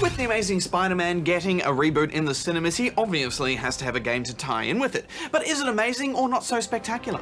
With The Amazing Spider-Man getting a reboot in the cinemas, he obviously has to have a game to tie in with it. But is it amazing or not so spectacular?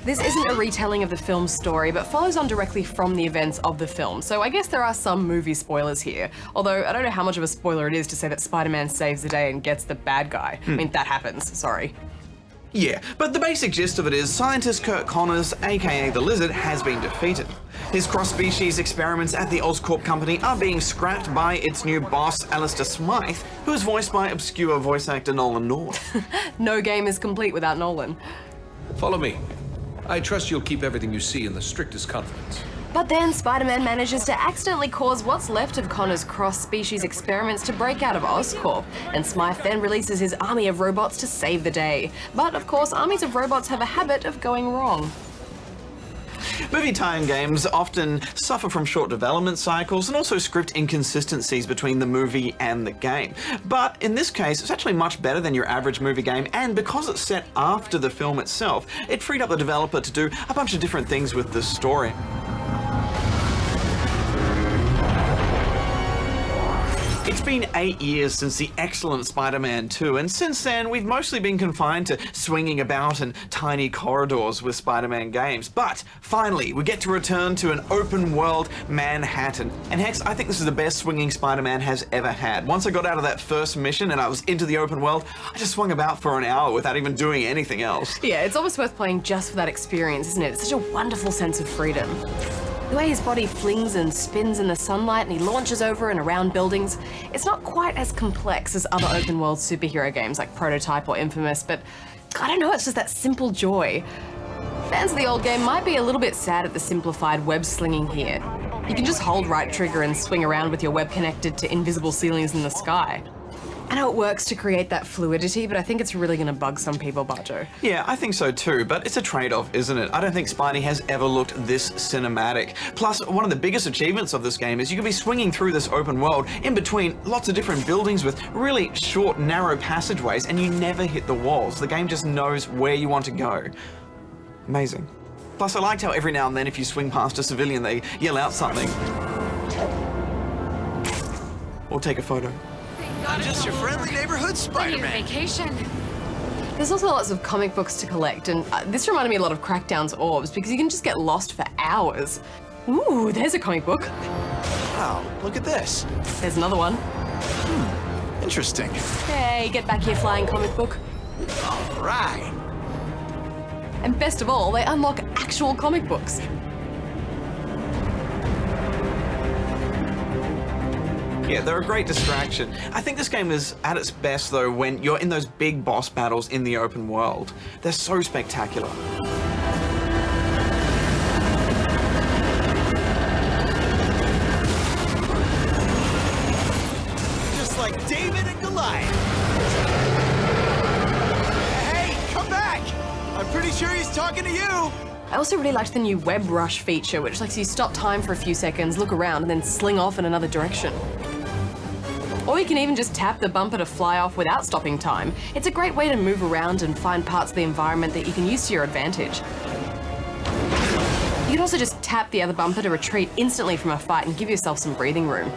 This isn't a retelling of the film's story, but follows on directly from the events of the film, so I guess there are some movie spoilers here. Although, I don't know how much of a spoiler it is to say that Spider-Man saves the day and gets the bad guy. I mean, that happens, sorry. Yeah, but the basic gist of it is scientist Curt Connors, aka the Lizard, has been defeated. His cross-species experiments at the Oscorp company are being scrapped by its new boss, Alistair Smythe, who is voiced by obscure voice actor Nolan North. No game is complete without Nolan. Follow me. I trust you'll keep everything you see in the strictest confidence. But then Spider-Man manages to accidentally cause what's left of Connor's cross-species experiments to break out of Oscorp, and Smythe then releases his army of robots to save the day. But of course, armies of robots have a habit of going wrong. Movie tie-in games often suffer from short development cycles and also script inconsistencies between the movie and the game. But in this case, it's actually much better than your average movie game, and because it's set after the film itself, it freed up the developer to do a bunch of different things with the story. It's been 8 years since the excellent Spider-Man 2, and since then we've mostly been confined to swinging about in tiny corridors with Spider-Man games. But finally, we get to return to an open-world Manhattan. And Hex, I think this is the best swinging Spider-Man has ever had. Once I got out of that first mission and I was into the open world, I just swung about for an hour without even doing anything else. Yeah, it's almost worth playing just for that experience, isn't it? It's such a wonderful sense of freedom. The way his body flings and spins in the sunlight and he launches over and around buildings, it's not quite as complex as other open-world superhero games like Prototype or Infamous, but I don't know, it's just that simple joy. Fans of the old game might be a little bit sad at the simplified web slinging here. You can just hold right trigger and swing around with your web connected to invisible ceilings in the sky. I know it works to create that fluidity, but I think it's really going to bug some people, Bajo. Yeah, I think so too, but it's a trade-off, isn't it? I don't think Spidey has ever looked this cinematic. Plus, one of the biggest achievements of this game is you can be swinging through this open world in between lots of different buildings with really short, narrow passageways, and you never hit the walls. The game just knows where you want to go. Amazing. Plus, I liked how every now and then if you swing past a civilian, they yell out something. Or take a photo. I'm just your friendly neighborhood Spider-Man. Vacation. There's also lots of comic books to collect, and this reminded me a lot of Crackdown's Orbs because you can just get lost for hours. Ooh, there's a comic book. Wow, look at this. There's another one. Interesting. Hey, get back here, flying comic book. All right. And best of all, they unlock actual comic books. Yeah, they're a great distraction. I think this game is at its best, though, when you're in those big boss battles in the open world. They're so spectacular. Just like David and Goliath. Hey, come back! I'm pretty sure he's talking to you. I also really liked the new Web Rush feature, which lets you stop time for a few seconds, look around, and then sling off in another direction. Or you can even just tap the bumper to fly off without stopping time. It's a great way to move around and find parts of the environment that you can use to your advantage. You can also just tap the other bumper to retreat instantly from a fight and give yourself some breathing room.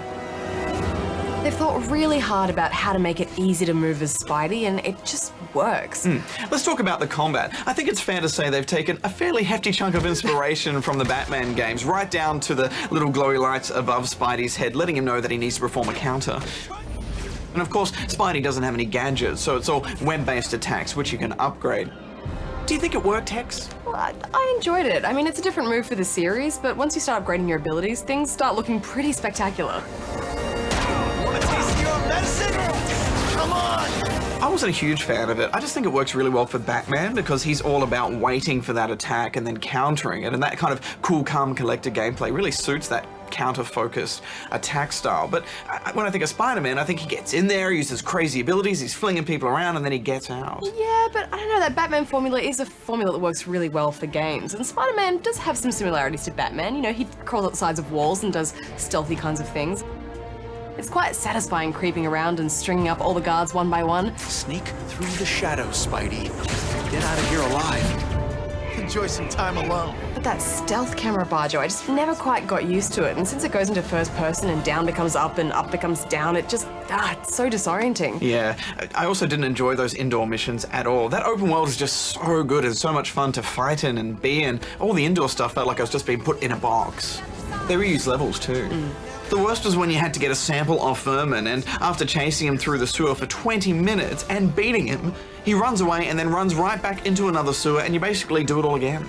They've thought really hard about how to make it easy to move as Spidey, and it just works. Let's talk about the combat. I think it's fair to say they've taken a fairly hefty chunk of inspiration from the Batman games, right down to the little glowy lights above Spidey's head, letting him know that he needs to perform a counter. And of course, Spidey doesn't have any gadgets, so it's all web-based attacks, which you can upgrade. Do you think it worked, Hex? Well, I enjoyed it. I mean, it's a different move for the series, but once you start upgrading your abilities, things start looking pretty spectacular. Want to taste your own medicine? Come on! I wasn't a huge fan of it. I just think it works really well for Batman because he's all about waiting for that attack and then countering it, and that kind of cool, calm, collected gameplay really suits that counter-focused attack style. But when I think of Spider-Man, I think he gets in there, uses crazy abilities, he's flinging people around, and then he gets out. Yeah, but I don't know, that Batman formula is a formula that works really well for games. And Spider-Man does have some similarities to Batman. You know, he crawls up the sides of walls and does stealthy kinds of things. It's quite satisfying creeping around and stringing up all the guards one by one. Sneak through the shadows, Spidey. Get out of here alive. Enjoy some time alone. But that stealth camera, Barjo, I just never quite got used to it. And since it goes into first person and down becomes up and up becomes down, it just, it's so disorienting. Yeah, I also didn't enjoy those indoor missions at all. That open world is just so good. It's so much fun to fight in and be in. All the indoor stuff felt like I was just being put in a box. They reused levels too. The worst was when you had to get a sample off Vermin, and after chasing him through the sewer for 20 minutes and beating him, he runs away and then runs right back into another sewer, and you basically do it all again.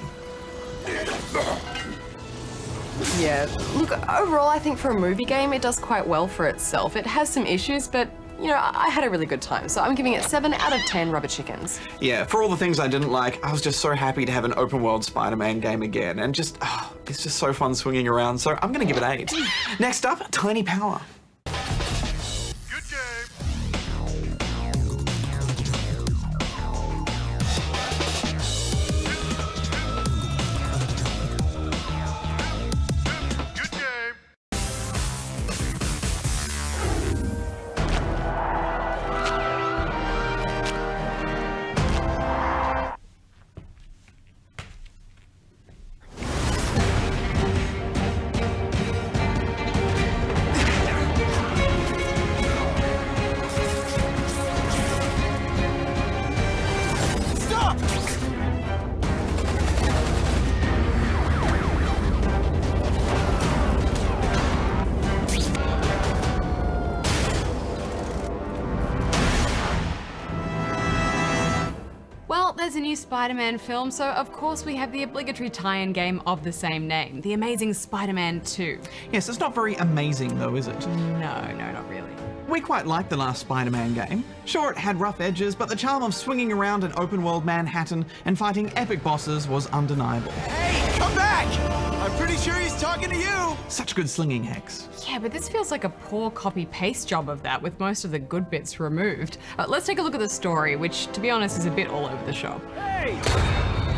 Yeah, look, overall I think for a movie game it does quite well for itself. It has some issues, but you know, I had a really good time, so I'm giving it 7 out of 10 rubber chickens. Yeah, for all the things I didn't like, I was just so happy to have an open world Spider-Man game again, and just, it's just so fun swinging around, so I'm gonna give it 8. Next up, Tiny Power. Good game. Good game. Stop! Well, there's a new Spider-Man film, so of course we have the obligatory tie-in game of the same name, The Amazing Spider-Man 2. Yes, it's not very amazing though, is it? No, not really. We quite liked the last Spider-Man game. Sure, it had rough edges, but the charm of swinging around an open-world Manhattan and fighting epic bosses was undeniable. Hey, come back! I'm pretty sure he's talking to you! Such good slinging, Hex. Yeah, but this feels like a poor copy-paste job of that, with most of the good bits removed. Let's take a look at the story, which, to be honest, is a bit all over the shop. Hey!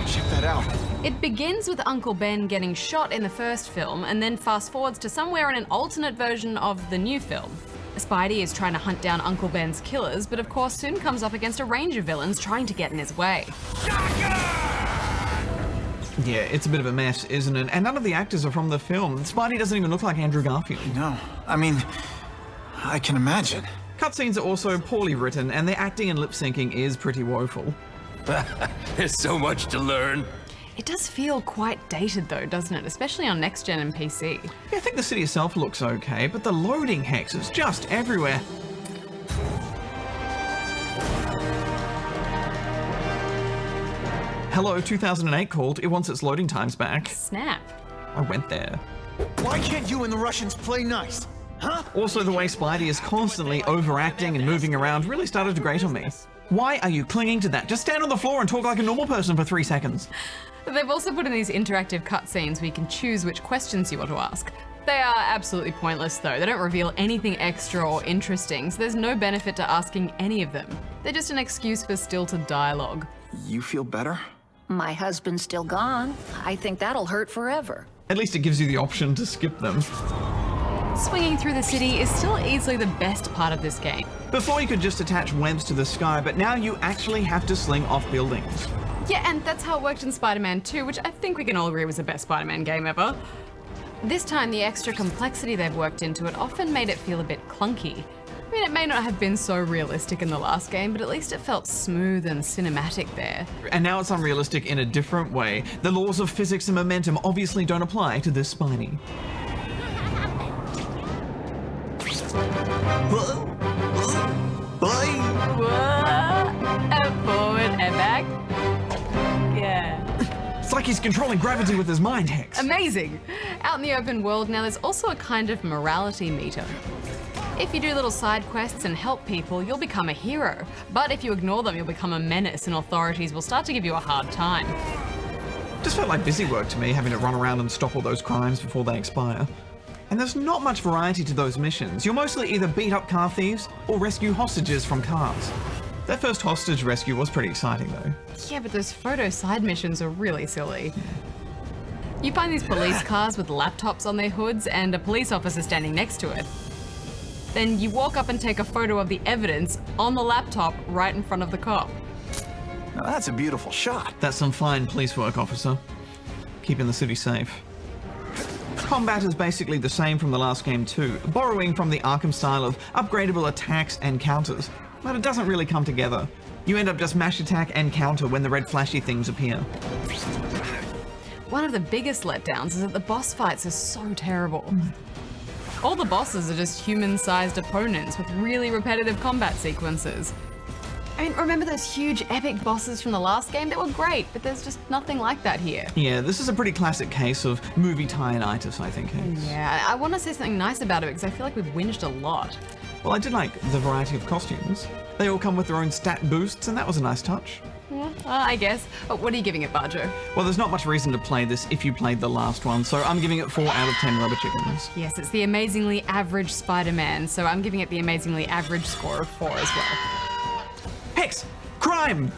Check that out. It begins with Uncle Ben getting shot in the first film, and then fast forwards to somewhere in an alternate version of the new film. Spidey is trying to hunt down Uncle Ben's killers, but of course soon comes up against a range of villains trying to get in his way. Yeah, it's a bit of a mess, isn't it? And none of the actors are from the film. Spidey doesn't even look like Andrew Garfield. No, I mean, I can imagine. Cutscenes are also poorly written, and their acting and lip syncing is pretty woeful. There's so much to learn. It does feel quite dated though, doesn't it? Especially on next gen and PC. Yeah, I think the city itself looks okay, but the loading hex is just everywhere. Hello 2008 called. It wants its loading times back. Snap. I went there. Why can't you and the Russians play nice? Huh? Also, the way Spidey is constantly overacting and moving around really started to grate on me. Why are you clinging to that? Just stand on the floor and talk like a normal person for 3 seconds. They've also put in these interactive cutscenes where you can choose which questions you want to ask. They are absolutely pointless though. They don't reveal anything extra or interesting, so there's no benefit to asking any of them. They're just an excuse for stilted dialogue. You feel better? My husband's still gone. I think that'll hurt forever. At least it gives you the option to skip them. Swinging through the city is still easily the best part of this game. Before you could just attach webs to the sky, but now you actually have to sling off buildings. Yeah, and that's how it worked in Spider-Man 2, which I think we can all agree was the best Spider-Man game ever. This time, the extra complexity they've worked into it often made it feel a bit clunky. I mean, it may not have been so realistic in the last game, but at least it felt smooth and cinematic there. And now it's unrealistic in a different way. The laws of physics and momentum obviously don't apply to this Spidey. And forward and back. Yeah. It's like he's controlling gravity with his mind, Hex. Amazing! Out in the open world now, there's also a kind of morality meter. If you do little side quests and help people, you'll become a hero. But if you ignore them, you'll become a menace and authorities will start to give you a hard time. Just felt like busy work to me, having to run around and stop all those crimes before they expire. And there's not much variety to those missions. You'll mostly either beat up car thieves or rescue hostages from cars. That first hostage rescue was pretty exciting though. Yeah, but those photo side missions are really silly. You find these police cars with laptops on their hoods and a police officer standing next to it. Then you walk up and take a photo of the evidence on the laptop right in front of the cop. Now, that's a beautiful shot. That's some fine police work, officer. Keeping the city safe. Combat is basically the same from the last game too, borrowing from the Arkham style of upgradable attacks and counters, but it doesn't really come together. You end up just mash attack and counter when the red flashy things appear. One of the biggest letdowns is that the boss fights are so terrible. All the bosses are just human-sized opponents with really repetitive combat sequences. I mean, remember those huge epic bosses from the last game? They were great, but there's just nothing like that here. Yeah, this is a pretty classic case of movie tie-in-itis, I think. Yeah, I want to say something nice about it because I feel like we've whinged a lot. Well, I did like the variety of costumes. They all come with their own stat boosts, and that was a nice touch. I guess. But what are you giving it, Barjo? Well, there's not much reason to play this if you played the last one, so I'm giving it 4 out of 10 rubber chickens. Yes, it's the amazingly average Spider-Man, so I'm giving it the amazingly average score of 4 as well. Hex! Crime!